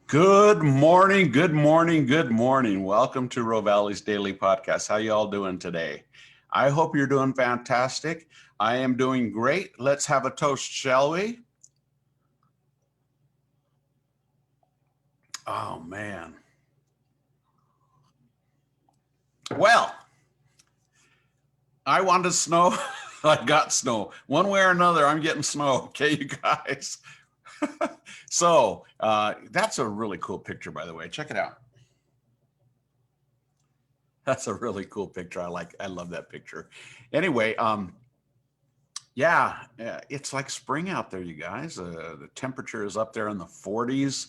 Good morning, good morning, good morning. Welcome to Rovalis Daily Podcast. How you all doing today? I hope you're doing fantastic. I am doing great. Let's have a toast, shall we? Oh, man. Well, I wanted snow. I got snow. One way or another, I'm getting snow. Okay, you guys. So that's a really cool picture, by the way. Check it out. That's a really cool picture. I love that picture. Anyway, yeah, it's like spring out there, you guys. The temperature is up there in the 40s.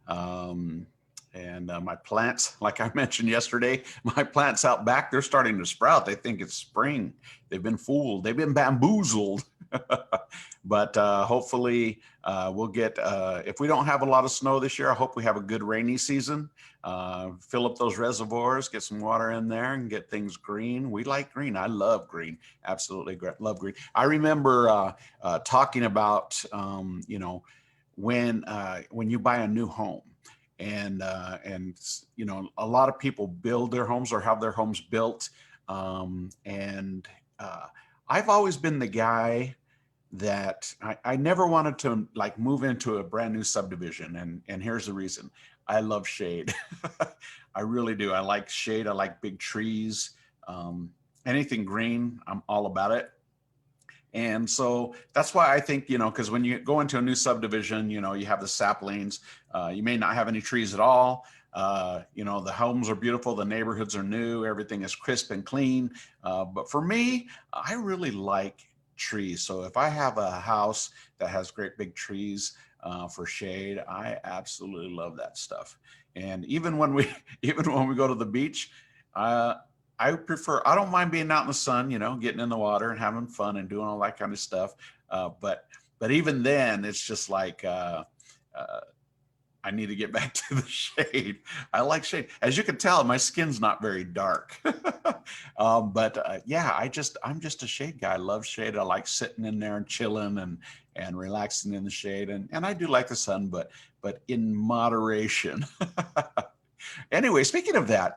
Um, and my plants, like I mentioned yesterday, my plants out back, they're starting to sprout. They think it's spring. They've been fooled. They've been bamboozled. But hopefully we'll get, if we don't have a lot of snow this year, I hope we have a good rainy season. Fill up those reservoirs, get some water in there and get things green. We like green. I love green. Absolutely love green. I remember talking about, when you buy a new home, and a lot of people build their homes or have their homes built, and I've always been the guy that I never wanted to like move into a brand new subdivision, and here's the reason. I love shade. I really do. I like shade. I like big trees. Anything green, I'm all about it. And so that's why I think, because when you go into a new subdivision, you have the saplings, you may not have any trees at all. The homes are beautiful, the neighborhoods are new, everything is crisp and clean. But for me, I really like trees. So if I have a house that has great big trees for shade, I absolutely love that stuff. And even when we go to the beach, I don't mind being out in the sun, getting in the water and having fun and doing all that kind of stuff. But even then, it's just like, I need to get back to the shade. I like shade. As you can tell, my skin's not very dark. But yeah, I'm just a shade guy. I love shade. I like sitting in there and chilling and relaxing in the shade. And I do like the sun, but in moderation. Anyway, speaking of that,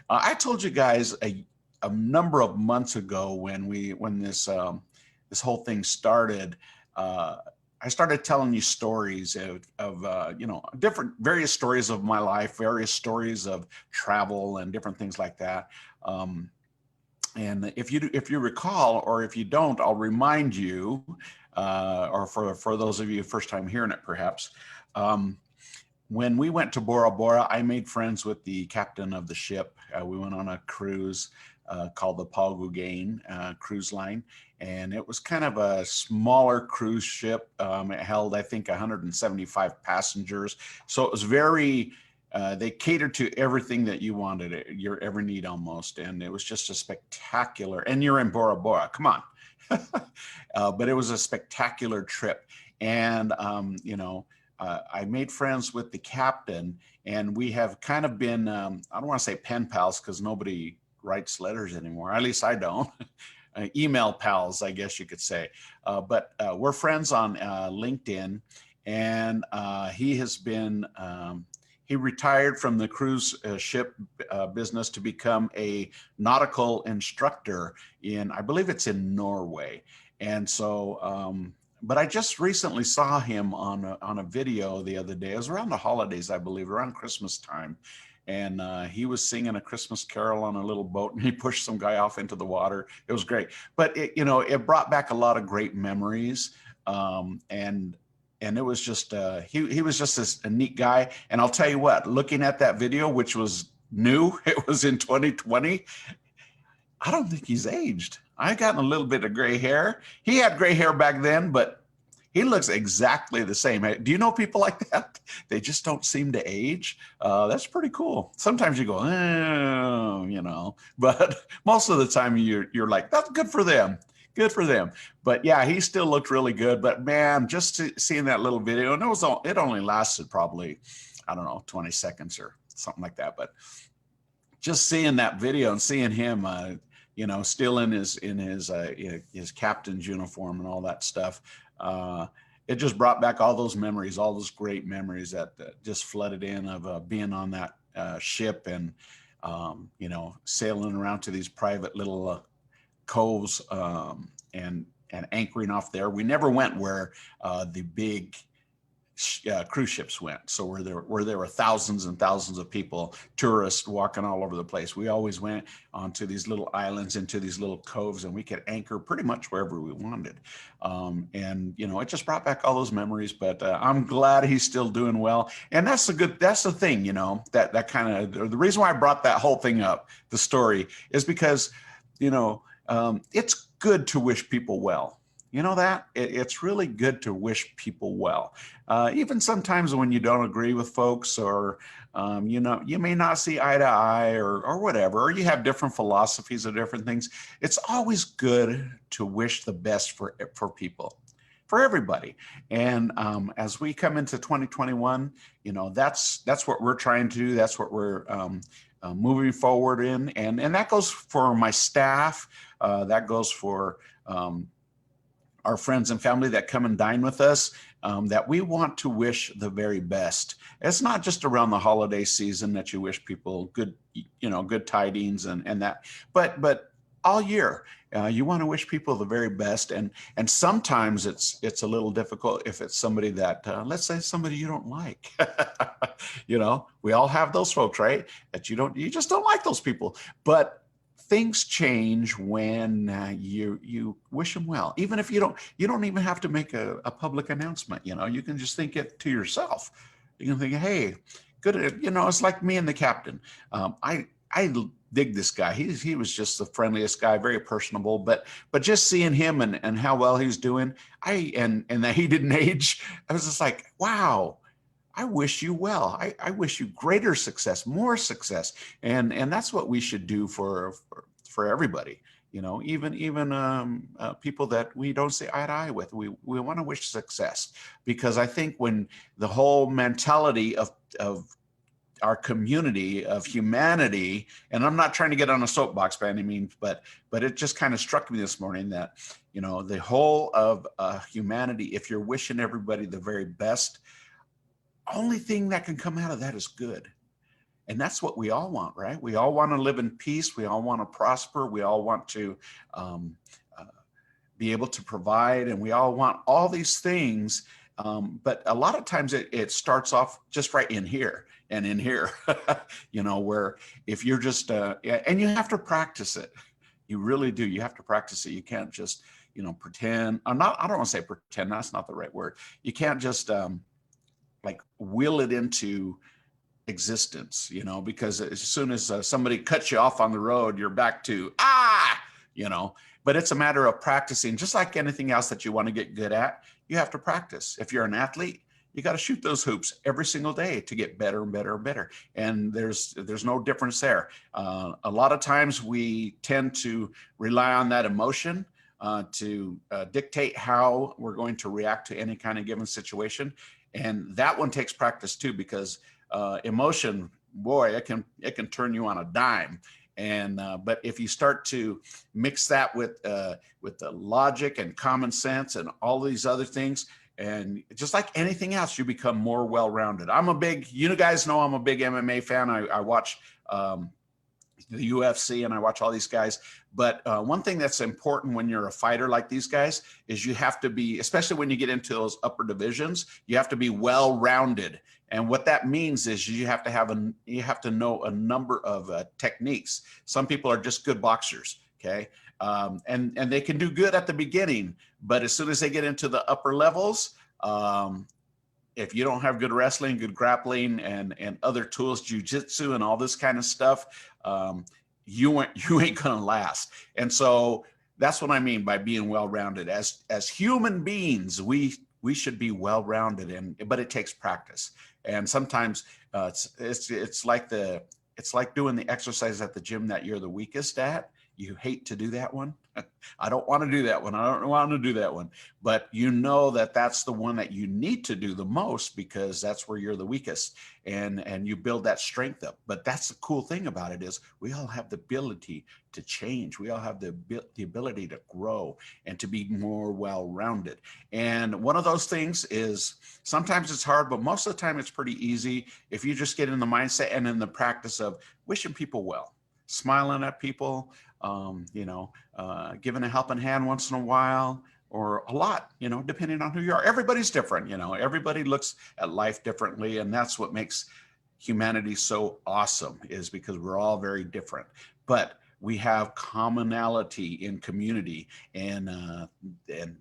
I told you guys a number of months ago when this whole thing started. I started telling you stories of different various stories of my life, various stories of travel and different things like that. And if you recall, or if you don't, I'll remind you, or for those of you first time hearing it, perhaps. When we went to Bora Bora, I made friends with the captain of the ship. We went on a cruise called the Goin cruise line, and it was kind of a smaller cruise ship. It held, I think, 175 passengers. So it was very, they catered to everything that you wanted, your every need almost, and it was just a spectacular, and you're in Bora Bora, come on. But it was a spectacular trip. And, I made friends with the captain, and we have kind of been, I don't want to say pen pals because nobody writes letters anymore. At least I don't. Email pals, I guess you could say. But we're friends on LinkedIn, and he has been, he retired from the cruise ship business to become a nautical instructor I believe it's in Norway. And so, but I just recently saw him on a video the other day. It was around the holidays, I believe, around Christmas time. And he was singing a Christmas carol on a little boat, and he pushed some guy off into the water. It was great. But it brought back a lot of great memories. And it was just, he was just a neat guy. And I'll tell you what, looking at that video, which was new, it was in 2020, I don't think he's aged. I gotten a little bit of gray hair. He had gray hair back then, but he looks exactly the same. Do you know people like that? They just don't seem to age. That's pretty cool. Sometimes you go, but most of the time you're like, that's good for them. Good for them. But yeah, he still looked really good. But man, just seeing that little video, and it only lasted probably, I don't know, 20 seconds or something like that. But just seeing that video and seeing him, still in his captain's uniform and all that stuff. it just brought back all those memories, all those great memories that just flooded in of being on that ship and, you know, sailing around to these private little coves and anchoring off there. We never went where the big cruise ships went. So where there were thousands and thousands of people, tourists walking all over the place. We always went onto these little islands, into these little coves, and we could anchor pretty much wherever we wanted. And you know, it just brought back all those memories. But I'm glad he's still doing well. And that's the thing, you know, that kind of the reason why I brought that whole thing up, the story, is because, you know, it's good to wish people well. You know that? It's really good to wish people well. Even sometimes when you don't agree with folks, or, you know, you may not see eye to eye, or whatever, or you have different philosophies or different things. It's always good to wish the best for people, for everybody. And as we come into 2021, you know, that's what we're trying to do. That's what we're moving forward in. And that goes for my staff. That goes for our friends and family that come and dine with us, that we want to wish the very best. It's not just around the holiday season that you wish people good, you know, good tidings and that, but all year, you want to wish people the very best. And sometimes it's a little difficult if it's somebody that, let's say somebody you don't like. You know, we all have those folks, right? That you just don't like those people. But things change when you wish them well. Even if you don't even have to make a public announcement. You know, you can just think it to yourself. You can think, hey, good. You know, it's like me and the captain. I dig this guy. He was just the friendliest guy, very personable. But just seeing him and how well he's doing, and that he didn't age, I was just like, wow. I wish you well. I wish you greater success, more success, and that's what we should do for everybody. You know, even people that we don't see eye to eye with, we want to wish success, because I think when the whole mentality of our community, of humanity, and I'm not trying to get on a soapbox by any means, but it just kind of struck me this morning that, you know, the whole of humanity, if you're wishing everybody the very best, only thing that can come out of that is good. And that's what we all want, right? We all want to live in peace. We all want to prosper. We all want to be able to provide, and we all want all these things. But a lot of times it starts off just right in here and in here, you know, where if you're just, and you have to practice it. You really do. You have to practice it. You can't just, you know, pretend. I don't want to say pretend. That's not the right word. You can't just, like will it into existence, you know, because as soon as somebody cuts you off on the road, you're back to, you know, but it's a matter of practicing. Just like anything else that you want to get good at, you have to practice. If you're an athlete, you got to shoot those hoops every single day to get better and better and better. And there's no difference there. A lot of times we tend to rely on that emotion to dictate how we're going to react to any kind of given situation. And that one takes practice too, because emotion, boy, it can turn you on a dime. And but if you start to mix that with the logic and common sense and all these other things, and just like anything else, you become more well-rounded. You guys know I'm a big MMA fan. I watch the UFC and I watch all these guys. But one thing that's important when you're a fighter like these guys is you have to be, especially when you get into those upper divisions, you have to be well-rounded. And what that means is you have to know a number of techniques. Some people are just good boxers, okay? And they can do good at the beginning, but as soon as they get into the upper levels, if you don't have good wrestling, good grappling, and other tools, jujitsu and all this kind of stuff, you ain't gonna last. And so that's what I mean by being well-rounded. As human beings, we should be well-rounded, but it takes practice. And sometimes it's like doing the exercise at the gym that you're the weakest at. You hate to do that one. I don't want to do that one. I don't want to do that one. But you know that that's the one that you need to do the most, because that's where you're the weakest, and you build that strength up. But that's the cool thing about it, is we all have the ability to change. We all have the ability to grow and to be more well-rounded. And one of those things is, sometimes it's hard, but most of the time it's pretty easy if you just get in the mindset and in the practice of wishing people well, smiling at people, giving a helping hand once in a while, or a lot, depending on who you are. Everybody's different, everybody looks at life differently. And that's what makes humanity so awesome, is because we're all very different. But we have commonality in community, and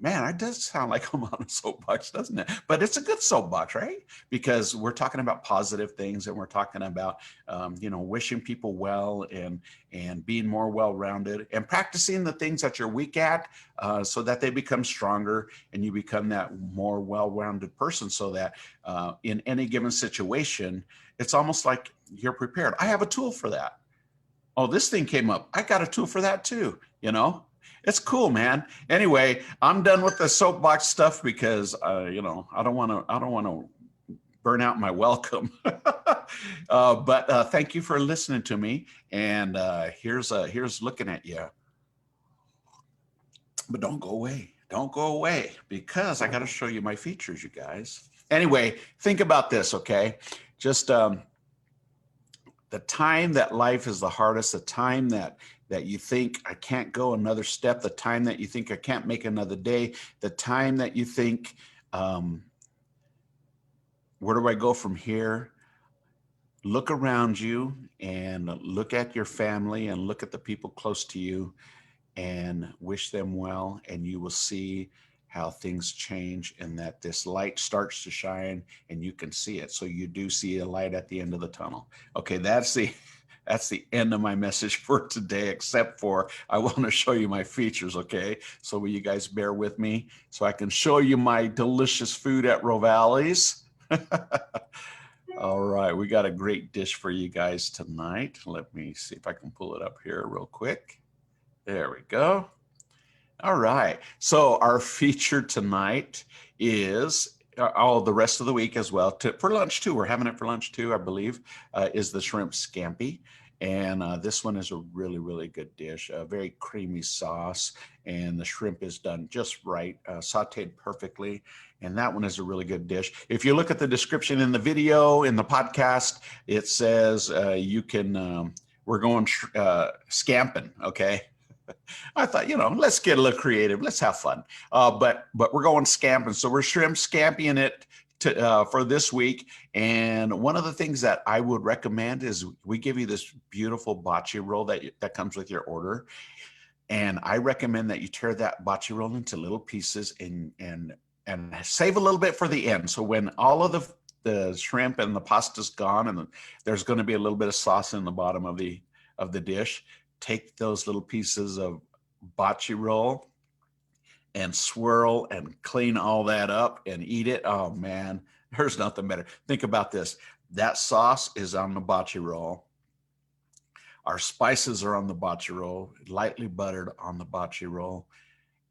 man, it does sound like I'm on a soapbox, doesn't it? But it's a good soapbox, right? Because we're talking about positive things, and we're talking about wishing people well, and being more well-rounded, and practicing the things that you're weak at, so that they become stronger, and you become that more well-rounded person, so that in any given situation, it's almost like you're prepared. I have a tool for that. Oh, this thing came up. I got a tool for that too. It's cool, man. Anyway, I'm done with the soapbox stuff, because I don't want to burn out my welcome. But thank you for listening to me. And here's looking at you. But don't go away. Don't go away, because I got to show you my features, you guys. Anyway, think about this, okay? Just the time that life is the hardest, the time that you think I can't go another step, the time that you think I can't make another day, the time that you think, where do I go from here? Look around you, and look at your family, and look at the people close to you, and wish them well, and you will see how things change, and that this light starts to shine, and you can see it. So you do see a light at the end of the tunnel. Okay, that's the end of my message for today, except for I want to show you my features, okay? So will you guys bear with me so I can show you my delicious food at rovalis? All right, we got a great dish for you guys tonight. Let me see if I can pull it up here real quick. There we go. All right. So our feature tonight is all the rest of the week as well. For lunch too, we're having it for lunch too, I believe, is the shrimp scampi. And this one is a really, really good dish, a very creamy sauce, and the shrimp is done just right, sauteed perfectly. And that one is a really good dish. If you look at the description in the video, in the podcast, it says you can, we're going Scampin, okay? I thought, let's get a little creative. Let's have fun. But we're going Scampin. So we're shrimp scamping it for this week. And one of the things that I would recommend is we give you this beautiful Bacci roll that comes with your order. And I recommend that you tear that Bacci roll into little pieces, and save a little bit for the end. So when all of the shrimp and the pasta's gone, and there's going to be a little bit of sauce in the bottom of the dish, take those little pieces of Bacci roll and swirl and clean all that up and eat it. Oh man, there's nothing better. Think about this. That sauce is on the Bacci roll. Our spices are on the Bacci roll, lightly buttered on the Bacci roll.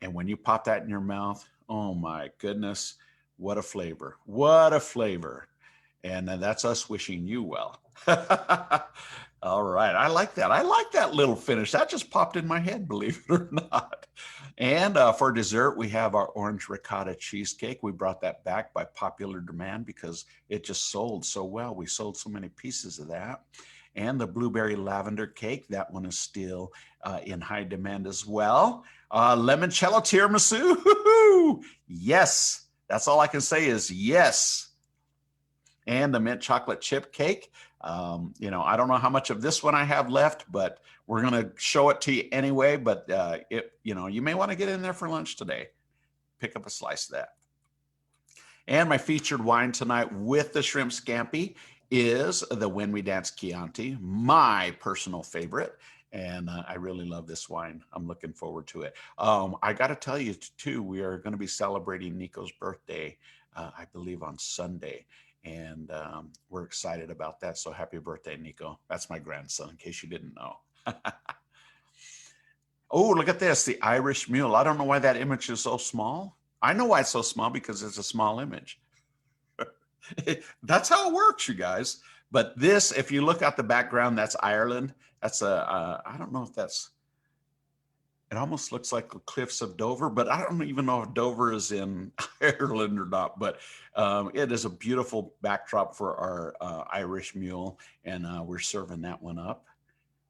And when you pop that in your mouth, oh my goodness, what a flavor. What a flavor. And that's us wishing you well. All right. I like that. I like that little finish. That just popped in my head, believe it or not. And for dessert, we have our orange ricotta cheesecake. We brought that back by popular demand because it just sold so well. We sold so many pieces of that. And the blueberry lavender cake, that one is still in high demand as well. Limoncello tiramisu. Yes. That's all I can say is yes. And the mint chocolate chip cake. I don't know how much of this one I have left, but we're going to show it to you anyway. But you may want to get in there for lunch today. Pick up a slice of that. And my featured wine tonight with the shrimp scampi is the When We Dance Chianti, my personal favorite. And I really love this wine. I'm looking forward to it. I got to tell you too, we are going to be celebrating Nico's birthday, I believe on Sunday. And we're excited about that. So happy birthday, Nico. That's my grandson, in case you didn't know. Oh, look at this, the Irish mule. I don't know why that image is so small. I know why it's so small, because it's a small image. That's how it works, you guys. But this, if you look at the background, that's Ireland. That's I don't know if that's, it almost looks like the cliffs of Dover, but I don't even know if Dover is in Ireland or not. But it is a beautiful backdrop for our Irish mule, and we're serving that one up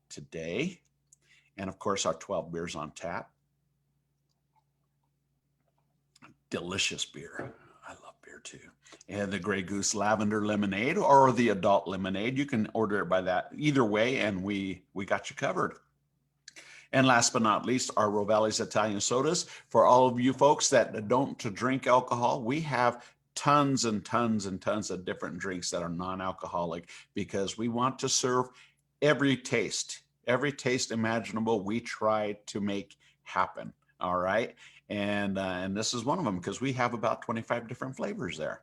today. And of course, our 12 beers on tap. Delicious beer. I love beer too. And the Grey Goose Lavender Lemonade, or the adult lemonade. You can order it by that either way, and we got you covered. And last but not least, our Rovalis Italian sodas. For all of you folks that don't drink alcohol, we have tons and tons and tons of different drinks that are non-alcoholic, because we want to serve every taste imaginable. We try to make happen. All right. And this is one of them, because we have about 25 different flavors there.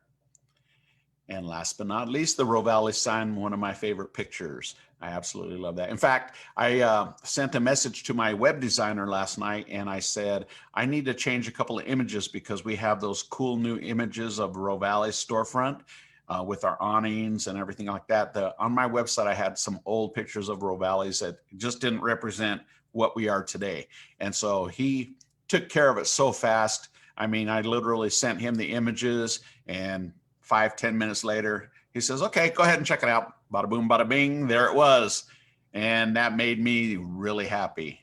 And last but not least, the Rovalis sign, one of my favorite pictures. I absolutely love that. In fact, I sent a message to my web designer last night, and I said, I need to change a couple of images, because we have those cool new images of Rovalis storefront with our awnings and everything like that. On my website, I had some old pictures of Rovalis that just didn't represent what we are today. And so he took care of it so fast. I mean, I literally sent him the images, and 5-10 minutes later, he says, okay, go ahead and check it out. Bada boom, bada bing, there it was. And that made me really happy.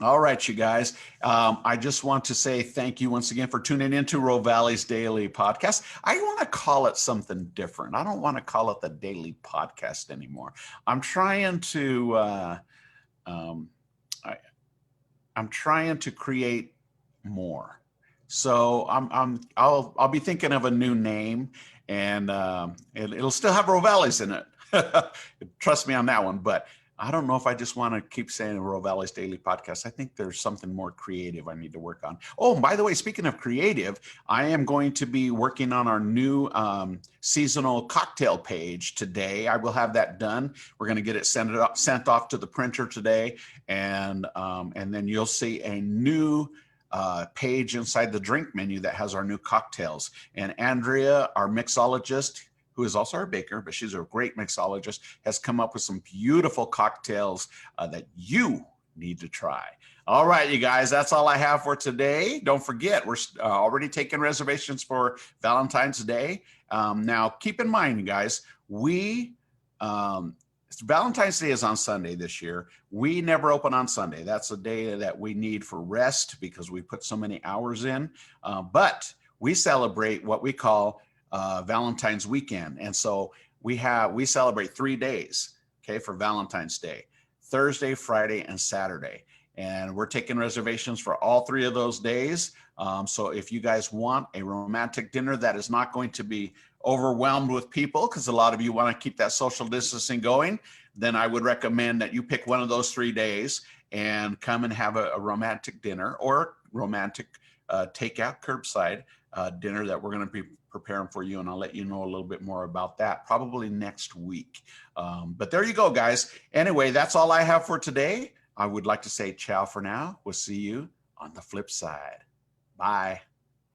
All right, you guys. I just want to say thank you once again for tuning into Rovalis Daily Podcast. I want to call it something different. I don't want to call it the Daily Podcast anymore. I'm trying to I'm trying to create more. So I'll be thinking of a new name, and it'll still have Rovalis in it. Trust me on that one. But I don't know if I just want to keep saying Rovalis Daily Podcast. I think there's something more creative I need to work on. Oh, by the way, speaking of creative, I am going to be working on our new seasonal cocktail page today. I will have that done. We're going to get it sent off to the printer today, and then you'll see a new page inside the drink menu that has our new cocktails. And Andrea, our mixologist, who is also our baker, but she's a great mixologist, has come up with some beautiful cocktails that you need to try. All right, you guys, that's all I have for today. Don't forget, we're already taking reservations for Valentine's Day. Now, keep in mind, you guys, Valentine's Day is on Sunday this year. We never open on Sunday. That's a day that we need for rest, because we put so many hours in. But we celebrate what we call Valentine's weekend. And so we celebrate 3 days, okay, for Valentine's Day: Thursday, Friday, and Saturday. And we're taking reservations for all 3 of those days. So if you guys want a romantic dinner that is not going to be overwhelmed with people, because a lot of you want to keep that social distancing going, then I would recommend that you pick one of those 3 days and come and have a romantic dinner, or romantic takeout curbside dinner that we're going to be preparing for you. And I'll let you know a little bit more about that probably next week. But there you go, guys. Anyway, that's all I have for today. I would like to say ciao for now. We'll see you on the flip side. Bye.